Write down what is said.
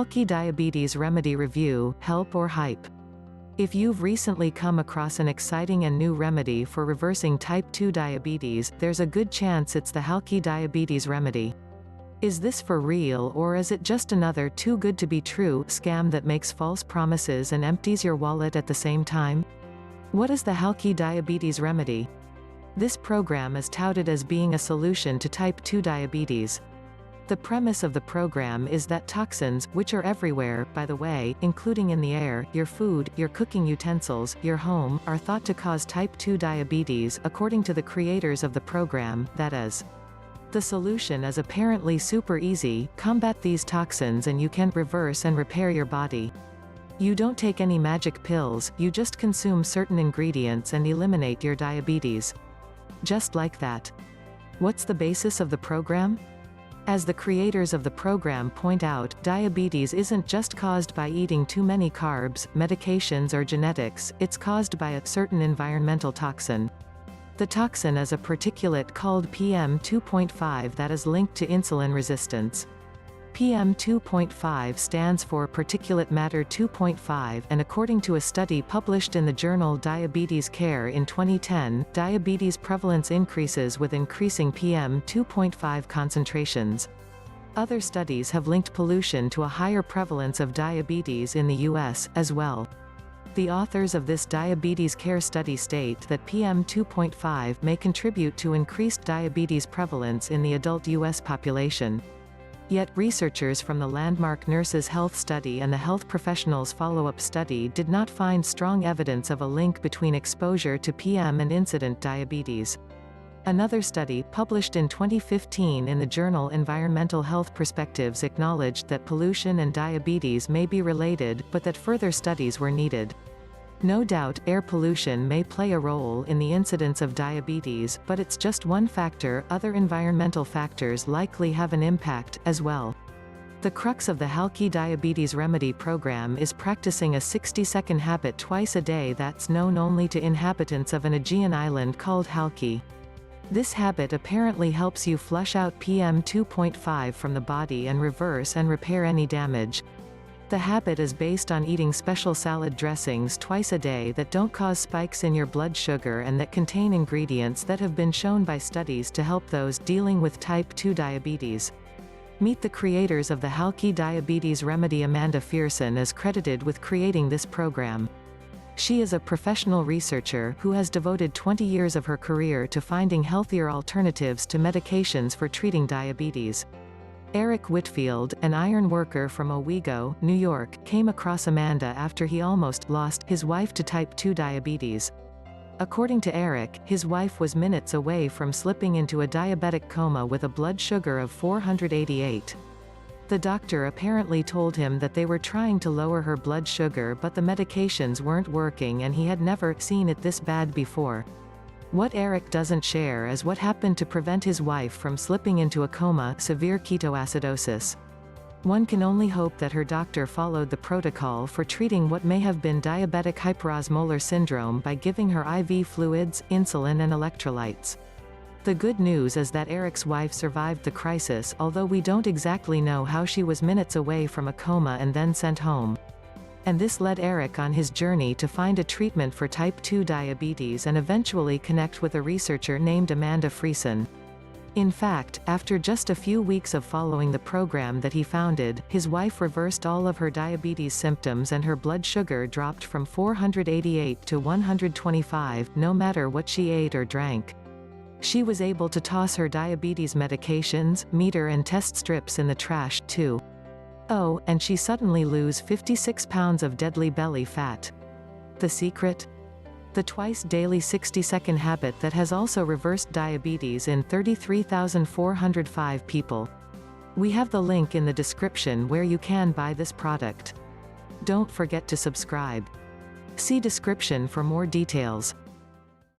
Halki Diabetes Remedy Review, Help or Hype? If you've recently come across an exciting and new remedy for reversing type 2 diabetes, there's a good chance it's the Halki Diabetes Remedy. Is this for real, or is it just another too good to be true scam that makes false promises and empties your wallet at the same time? What is the Halki Diabetes Remedy? This program is touted as being a solution to type 2 diabetes. The premise of the program is that toxins, which are everywhere, by the way, including in the air, your food, your cooking utensils, your home, are thought to cause type 2 diabetes, according to the creators of the program, that is. The solution is apparently super easy: combat these toxins and you can reverse and repair your body. You don't take any magic pills, you just consume certain ingredients and eliminate your diabetes. Just like that. What's the basis of the program? As the creators of the program point out, diabetes isn't just caused by eating too many carbs, medications or genetics, it's caused by a certain environmental toxin. The toxin is a particulate called PM2.5 that is linked to insulin resistance. PM2.5 stands for particulate matter 2.5, and according to a study published in the journal Diabetes Care in 2010, diabetes prevalence increases with increasing PM2.5 concentrations. Other studies have linked pollution to a higher prevalence of diabetes in the US, as well. The authors of this Diabetes Care study state that PM2.5 may contribute to increased diabetes prevalence in the adult US population. Yet, researchers from the landmark Nurses' Health Study and the Health Professionals Follow-up Study did not find strong evidence of a link between exposure to PM and incident diabetes. Another study, published in 2015 in the journal Environmental Health Perspectives, acknowledged that pollution and diabetes may be related, but that further studies were needed. No doubt, air pollution may play a role in the incidence of diabetes, but it's just one factor. Other environmental factors likely have an impact, as well. The crux of the Halki Diabetes Remedy program is practicing a 60-second habit twice a day that's known only to inhabitants of an Aegean island called Halki. This habit apparently helps you flush out PM2.5 from the body and reverse and repair any damage. The habit is based on eating special salad dressings twice a day that don't cause spikes in your blood sugar and that contain ingredients that have been shown by studies to help those dealing with type 2 diabetes. Meet the creators of the Halki Diabetes Remedy. Amanda Feerson is credited with creating this program. She is a professional researcher who has devoted 20 years of her career to finding healthier alternatives to medications for treating diabetes. Eric Whitfield, an iron worker from Owego, New York, came across Amanda after he almost lost his wife to type 2 diabetes. According to Eric, his wife was minutes away from slipping into a diabetic coma with a blood sugar of 488. The doctor apparently told him that they were trying to lower her blood sugar, but the medications weren't working and he had never seen it this bad before. What Eric doesn't share is what happened to prevent his wife from slipping into a coma: severe ketoacidosis. One can only hope that her doctor followed the protocol for treating what may have been diabetic hyperosmolar syndrome by giving her IV fluids, insulin and electrolytes. The good news is that Eric's wife survived the crisis, although we don't exactly know how she was minutes away from a coma and then sent home. And this led Eric on his journey to find a treatment for type 2 diabetes and eventually connect with a researcher named Amanda Feerson. In fact, after just a few weeks of following the program that he founded, his wife reversed all of her diabetes symptoms and her blood sugar dropped from 488 to 125, no matter what she ate or drank. She was able to toss her diabetes medications, meter and test strips in the trash, too. Oh, and she suddenly lose 56 pounds of deadly belly fat. The secret? The twice daily 60-second habit that has also reversed diabetes in 33,405 people. We have the link in the description where you can buy this product. Don't forget to subscribe. See description for more details.